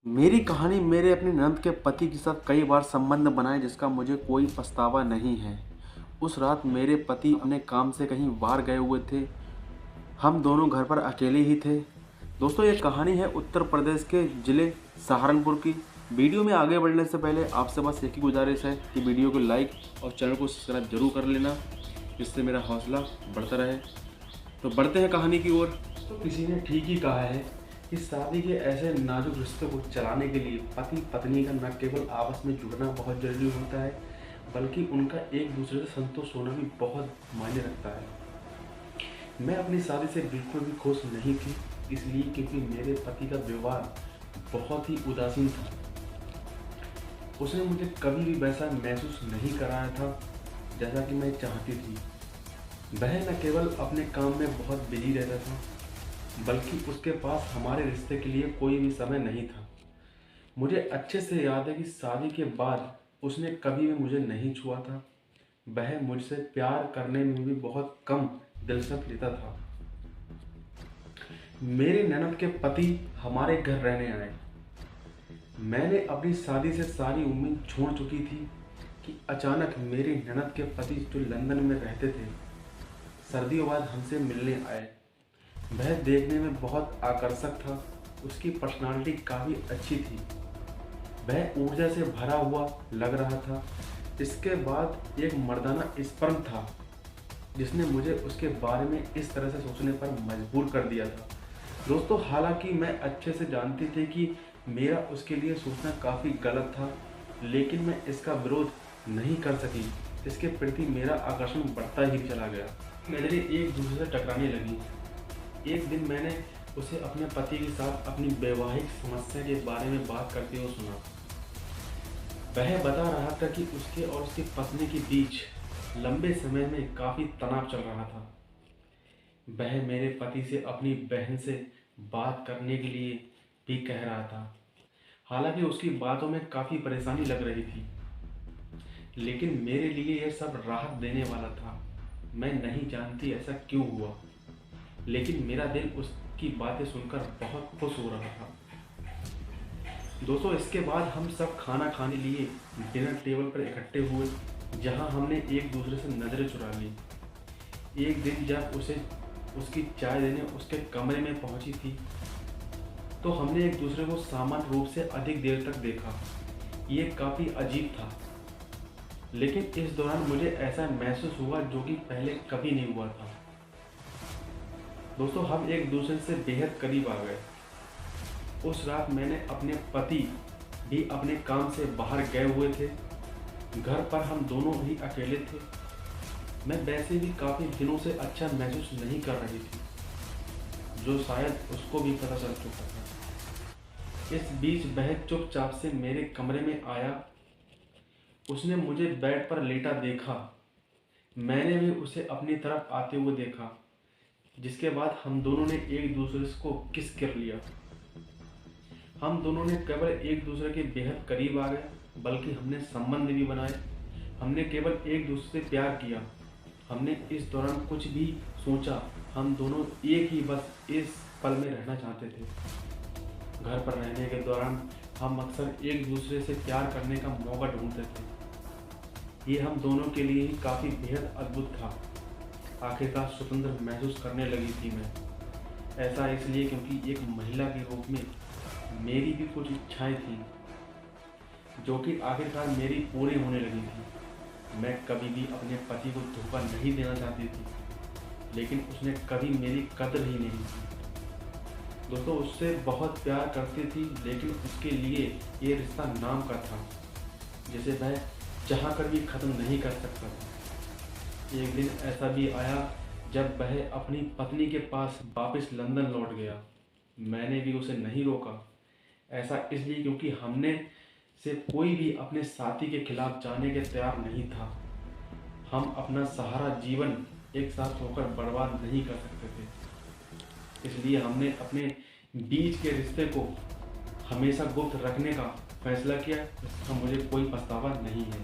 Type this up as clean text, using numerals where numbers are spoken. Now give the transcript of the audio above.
मेरी कहानी मेरे अपने ननद के पति के साथ कई बार संबंध बनाए जिसका मुझे कोई पछतावा नहीं है। उस रात मेरे पति अपने काम से कहीं बाहर गए हुए थे। हम दोनों घर पर अकेले ही थे। दोस्तों, ये कहानी है उत्तर प्रदेश के ज़िले सहारनपुर की। वीडियो में आगे बढ़ने से पहले आपसे बस एक ही गुजारिश है कि वीडियो को लाइक और चैनल को सब्सक्राइब जरूर कर लेना, जिससे मेरा हौसला बढ़ता रहे। तो बढ़ते हैं कहानी की ओर। तो किसी ने ठीक ही कहा है कि शादी के ऐसे नाजुक रिश्तों को चलाने के लिए पति पत्नी का न केवल आपस में जुड़ना बहुत जरूरी होता है, बल्कि उनका एक दूसरे से संतुष्ट होना भी बहुत मायने रखता है। मैं अपनी शादी से बिल्कुल भी खुश नहीं थी, इसलिए क्योंकि मेरे पति का व्यवहार बहुत ही उदासीन था। उसने मुझे कभी भी वैसा महसूस नहीं कराया था जैसा कि मैं चाहती थी। वह न केवल अपने काम में बहुत बिजी रहता था, बल्कि उसके पास हमारे रिश्ते के लिए कोई भी समय नहीं था। मुझे अच्छे से याद है कि शादी के बाद उसने कभी भी मुझे नहीं छुआ था। वह मुझसे प्यार करने में भी बहुत कम दिलचस्पी लेता था। मेरे ननद के पति हमारे घर रहने आए। मैंने अपनी शादी से सारी उम्मीद छोड़ चुकी थी कि अचानक मेरे ननद के पति जो लंदन में रहते थे, सर्दियों बाद हमसे मिलने आए। वह देखने में बहुत आकर्षक था। उसकी पर्सनालिटी काफ़ी अच्छी थी। वह ऊर्जा से भरा हुआ लग रहा था। इसके बाद एक मर्दाना स्पर्म था जिसने मुझे उसके बारे में इस तरह से सोचने पर मजबूर कर दिया था। दोस्तों, हालांकि मैं अच्छे से जानती थी कि मेरा उसके लिए सोचना काफ़ी गलत था, लेकिन मैं इसका विरोध नहीं कर सकी। इसके प्रति मेरा आकर्षण बढ़ता ही चला गया। नजरें एक दूसरे से टकराने लगी। एक दिन मैंने उसे अपने पति के साथ अपनी वैवाहिक समस्या के बारे में बात करते हुए सुना। वह बता रहा था कि उसके और उसकी पत्नी के बीच लंबे समय में काफ़ी तनाव चल रहा था। वह मेरे पति से अपनी बहन से बात करने के लिए भी कह रहा था। हालांकि उसकी बातों में काफ़ी परेशानी लग रही थी, लेकिन मेरे लिए यह सब राहत देने वाला था। मैं नहीं जानती ऐसा क्यों हुआ, लेकिन मेरा दिल उसकी बातें सुनकर बहुत खुश हो रहा था। दोस्तों, इसके बाद हम सब खाना खाने लिए डिनर टेबल पर इकट्ठे हुए, जहां हमने एक दूसरे से नज़रें चुरा ली। एक दिन जब उसे उसकी चाय देने उसके कमरे में पहुंची थी, तो हमने एक दूसरे को सामान्य रूप से अधिक देर तक देखा। ये काफ़ी अजीब था, लेकिन इस दौरान मुझे ऐसा महसूस हुआ जो कि पहले कभी नहीं हुआ था। दोस्तों, हम एक दूसरे से बेहद करीब आ गए। उस रात मैंने अपने पति भी अपने काम से बाहर गए हुए थे। घर पर हम दोनों ही अकेले थे। मैं वैसे भी काफ़ी दिनों से अच्छा महसूस नहीं कर रही थी, जो शायद उसको भी पता चल चुका था। इस बीच वह चुपचाप से मेरे कमरे में आया। उसने मुझे बेड पर लेटा देखा। मैंने भी उसे अपनी तरफ आते हुए देखा, जिसके बाद हम दोनों ने एक दूसरे को किस कर लिया। हम दोनों ने केवल एक दूसरे के बेहद करीब आ गए, बल्कि हमने संबंध भी बनाए। हमने केवल एक दूसरे से प्यार किया। हमने इस दौरान कुछ भी सोचा। हम दोनों एक ही बस इस पल में रहना चाहते थे। घर पर रहने के दौरान हम अक्सर एक दूसरे से प्यार करने का मौका ढूंढते थे। ये हम दोनों के लिए ही काफ़ी बेहद अद्भुत था। आखिरकार स्वतंत्र महसूस करने लगी थी मैं। ऐसा इसलिए क्योंकि एक महिला के रूप में मेरी भी कुछ इच्छाएं थीं, जो कि आखिरकार मेरी पूरी होने लगी थी। मैं कभी भी अपने पति को धोखा नहीं देना चाहती थी, लेकिन उसने कभी मेरी कदर ही नहीं की। दोस्तों, उससे बहुत प्यार करती थी, लेकिन उसके लिए ये रिश्ता नाम का था, जिसे वह चाह कर भी ख़त्म नहीं कर सकता था। एक दिन ऐसा भी आया जब वह अपनी पत्नी के पास वापस लंदन लौट गया। मैंने भी उसे नहीं रोका। ऐसा इसलिए क्योंकि हमने से कोई भी अपने साथी के खिलाफ जाने के तैयार नहीं था। हम अपना सहारा जीवन एक साथ होकर बर्बाद नहीं कर सकते थे। इसलिए हमने अपने बीच के रिश्ते को हमेशा गुप्त रखने का फैसला किया। इसका मुझे कोई पछतावा नहीं है।